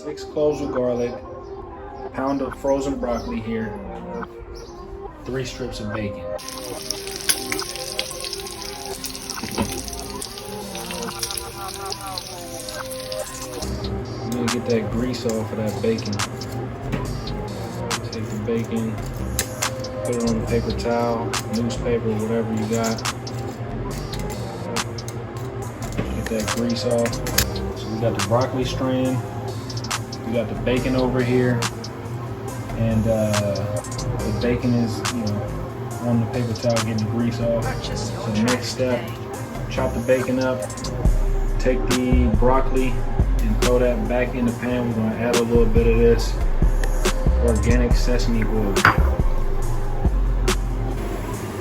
6 cloves of garlic, a pound of frozen broccoli here, 3 strips of bacon. I'm gonna get that grease off of that bacon. Take the bacon, put it on a paper towel, newspaper, whatever you got. Get that grease off. So we got the broccoli strained, we got the bacon over here, and the bacon is, on the paper towel getting the grease off. So the next step, chop the bacon up, take the broccoli and throw that back in the pan. We're gonna add a little bit of this organic sesame oil.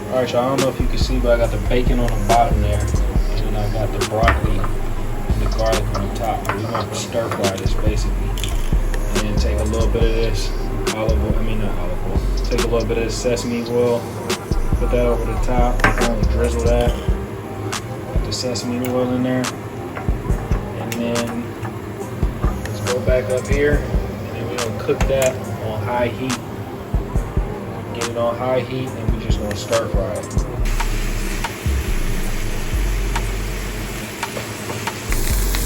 Alright, y'all, I don't know if you can see, but I got the bacon on the bottom there, and I got the broccoli and the garlic on the top. We're gonna stir fry this basically. And then take a little bit of this take a little bit of this sesame oil, put that over the top, drizzle that, put the sesame oil in there, and then let's go back up here, and then we're gonna cook that on high heat. Get it on high heat, and we're just gonna stir fry it.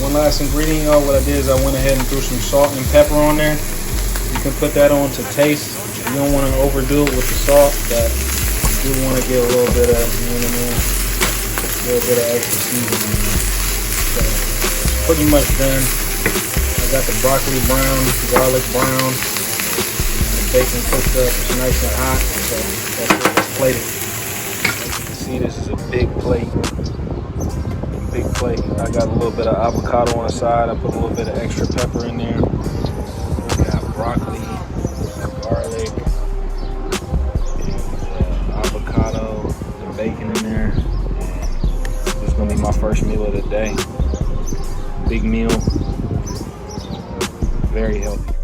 One last ingredient, y'all, what I did is I went ahead and threw some salt and pepper on there. You can put that on to taste. You don't want to overdo it with the salt, but you do want to get a little bit of, a little bit of extra seasoning. So, pretty much done. I got the broccoli brown, garlic brown, the bacon cooked up. It's nice and hot, so that's it. Let's plate it. As you can see, this is a big plate. Big plate. I got a little bit of avocado on the side. I put a little bit of extra pepper in there. We got broccoli, garlic, and avocado, the bacon in there. And this is gonna be my first meal of the day. Big meal, very healthy.